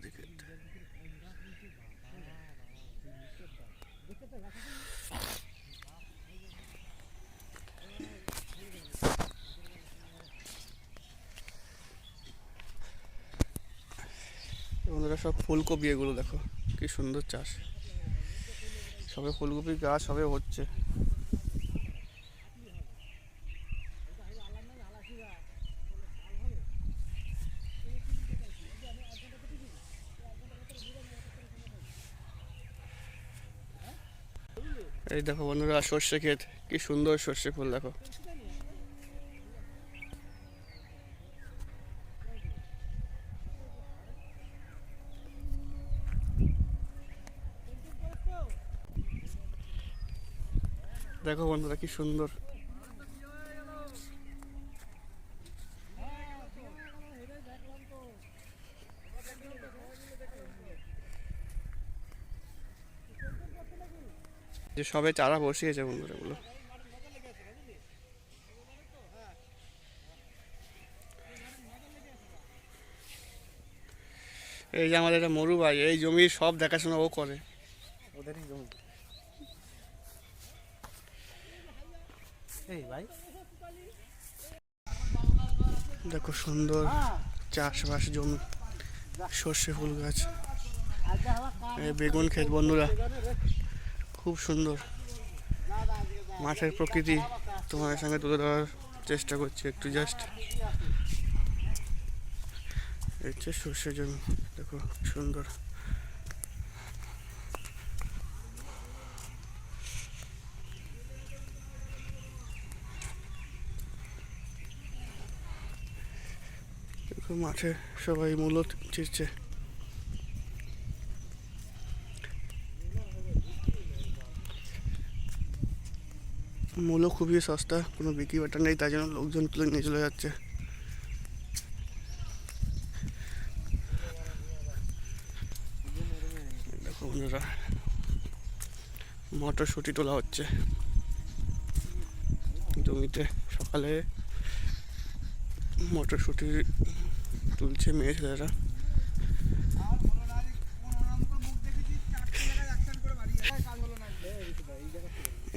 দিকে। বন্ধুরা সব ফুলকপি, এগুলো দেখো কি সুন্দর চাষ, সবে ফুলকপি গাছ সবে হচ্ছে। এই দেখো বন্ধুরা সর্ষে ক্ষেত, কি সুন্দর সর্ষে ফুল দেখো। দেখো বন্ধুরা কি সুন্দর। যে সবে চারা বসিয়েছে বন্ধুরা এগুলো। এই যে আমাদের একটা মরু ভাই, এই জমির সব দেখাশোনা ও করে, ওদেরই জমি। এই ভাই দেখো সুন্দর চাষবাস জমি, সর্ষে ফুল গাছ, বেগুন ক্ষেত বন্ধুরা, খুব সুন্দর মাঠের প্রকৃতি তোমাদের সঙ্গে তুলে ধরার চেষ্টা করছি একটু জাস্ট। হচ্ছে সর্ষে জমি, দেখো সুন্দর। দেখো মাঠে সবাই মূলো ছিঁড়ছে। মূলো খুবই সস্তা, কোনো বিক্রি বাটা নেই, তাই জন্য লোকজন তুলে নিয়ে চলে যাচ্ছে। দেখো বন্ধুরা মটরশুঁটি তোলা হচ্ছে জমিতে, সকালে মটরশুঁটি তুলছে মেয়ে ছেলেরা।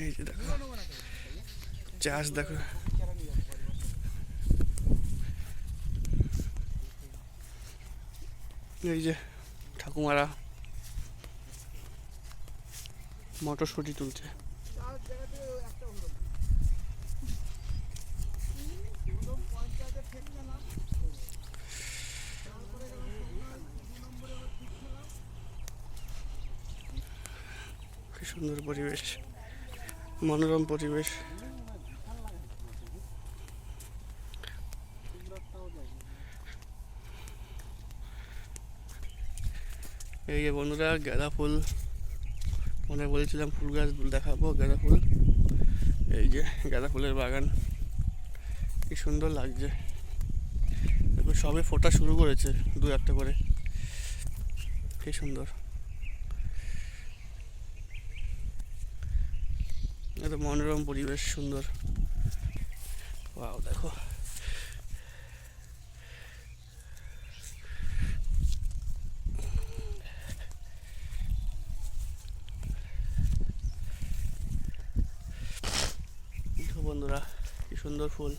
এই যে দেখো চাষ, দেখো এই যে ঠাকুমারা মটরশুঁটি তুলছে। কি সুন্দর পরিবেশ, মনোরম পরিবেশ। এই যে বন্ধুরা গাঁদা ফুল, মনে বলেছিলাম ফুল গাছ দেখাবো, গাঁদা ফুল, এই যে গাঁদা ফুলের বাগান, কি সুন্দর লাগছে। দেখো সবে ফোটা শুরু করেছে দু একটা করে, কি সুন্দর। এত মনোরম পরিবেশ, সুন্দর। ওয়াও দেখো বন্ধুরা কি সুন্দর ফুল।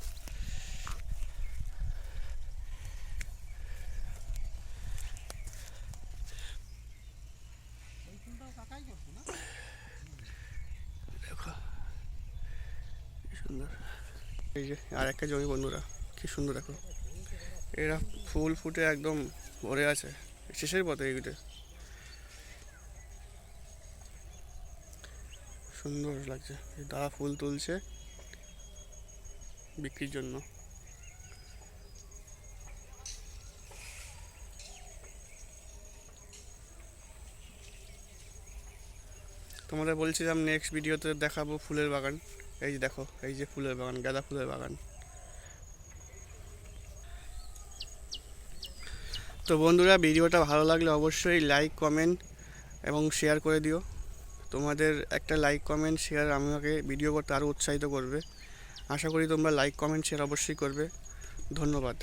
দেখো কি সুন্দর। এই যে আর একটা জমি বন্ধুরা, কি সুন্দর দেখো, এরা ফুল ফুটে একদম ভরে আছে, শেষের পথে এইগুলো সুন্দর লাগছে। দাদা ফুল তুলছে বিক্রির জন্য। তোমাদের বলছিলাম নেক্সট ভিডিওতে দেখাবো ফুলের বাগান। এই যে দেখো, এই যে ফুলের বাগান, গাঁদা ফুলের বাগান। তো বন্ধুরা ভিডিওটা ভালো লাগলে অবশ্যই লাইক কমেন্ট এবং শেয়ার করে দিও। তোমাদের একটা লাইক কমেন্ট শেয়ার আমাকে ভিডিও করতে আরও উৎসাহিত করবে। আশা করি তোমরা লাইক কমেন্ট শেয়ার অবশ্যই করবে। ধন্যবাদ।